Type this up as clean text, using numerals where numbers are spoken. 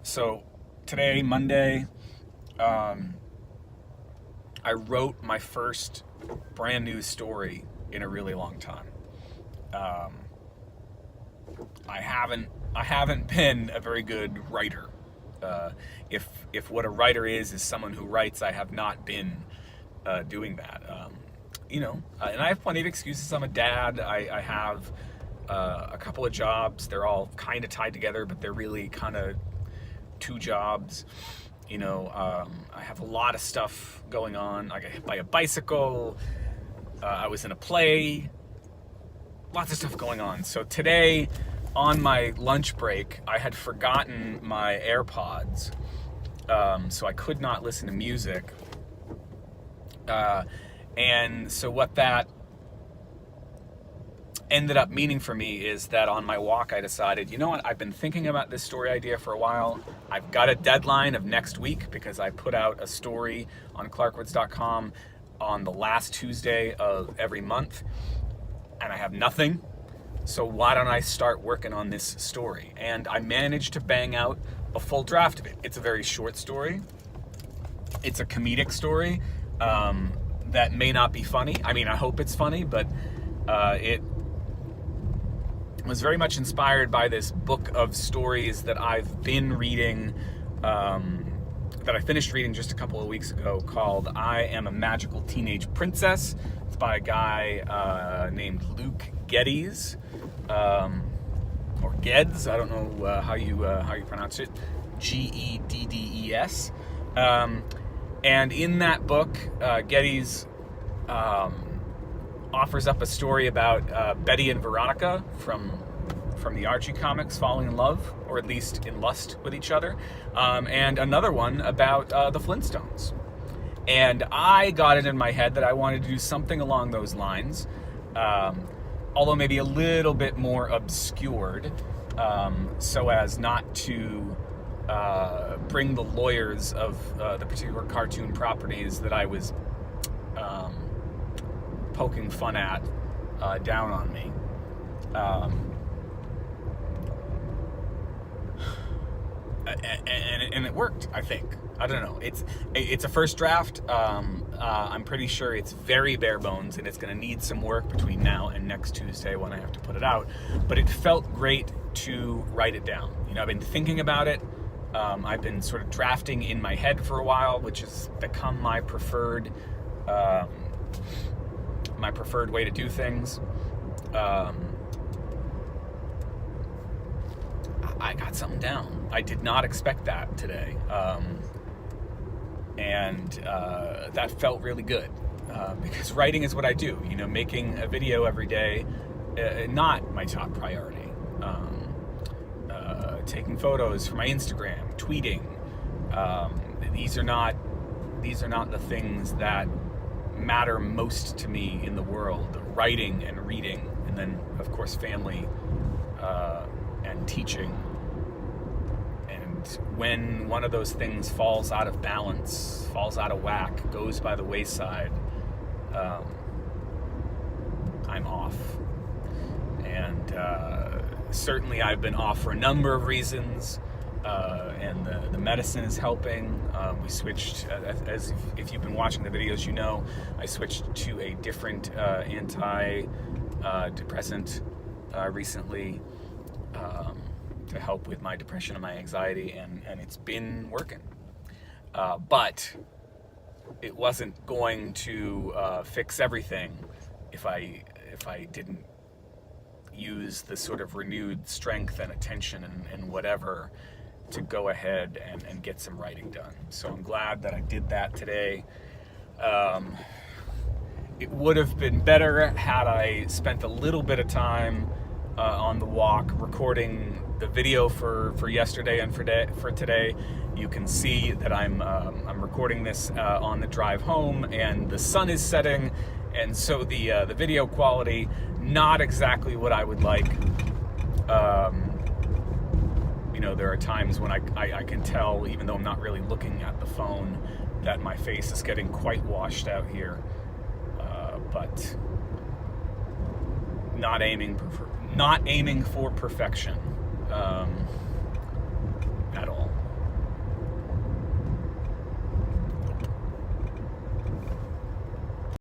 So today, Monday, um, I wrote my first brand new story in a really long time. Um, I haven't been a very good writer. Uh, if what a writer is someone who writes, I have not been doing that. And I have plenty of excuses. I'm a dad. I have a couple of jobs. They're all kind of tied together, but they're really kind of two jobs. I have a lot of stuff going on. I got hit by a bicycle. I was in a play. Lots of stuff going on. So today, on my lunch break, I had forgotten my AirPods, so I could not listen to music. And so what that ended up meaning for me is that on my walk I decided, you know what, I've been thinking about this story idea for a while. I've got a deadline of next week because I put out a story on clarkwoods.com on the last Tuesday of every month, and I have nothing. So why don't I start working on this story? And I managed to bang out a full draft of it. It's a very short story. It's a comedic story that may not be funny. I mean, I hope it's funny, but it was very much inspired by this book of stories that I've been reading, that I finished reading just a couple of weeks ago, called I Am a Magical Teenage Princess. It's by a guy named Luke Geddes, or Geddes. I don't know how you pronounce it. Geddes. And in that book, Geddes offers up a story about Betty and Veronica from the Archie comics falling in love, or at least in lust with each other, and another one about the Flintstones. And I got it in my head that I wanted to do something along those lines, although maybe a little bit more obscured, so as not to bring the lawyers of the particular cartoon properties that I was poking fun at down on me. And it worked, I think. I don't know. It's a first draft. I'm pretty sure it's very bare bones, and it's going to need some work between now and next Tuesday when I have to put it out. But it felt great to write it down. I've been thinking about it. I've been sort of drafting in my head for a while, which has become my preferred way to do things. I got something down. I did not expect that today. And that felt really good. Because writing is what I do. Making a video every day, not my top priority. Taking photos for my Instagram, tweeting. These are not the things that matter most to me in the world. Writing and reading, and then of course family and teaching. And when one of those things falls out of balance, falls out of whack, goes by the wayside, I'm off. And certainly I've been off for a number of reasons, and the medicine is helping. We switched, as if you've been watching the videos, I switched to a different antidepressant recently to help with my depression and my anxiety, and it's been working. But it wasn't going to fix everything if I didn't use the sort of renewed strength and attention and whatever to go ahead and get some writing done. So I'm glad that I did that today. It would have been better had I spent a little bit of time on the walk recording the video for yesterday and for today. You can see that I'm recording this on the drive home, and the sun is setting, and so the video quality, not exactly what I would like. There are times when I can tell, even though I'm not really looking at the phone, that my face is getting quite washed out here. But not aiming for perfection.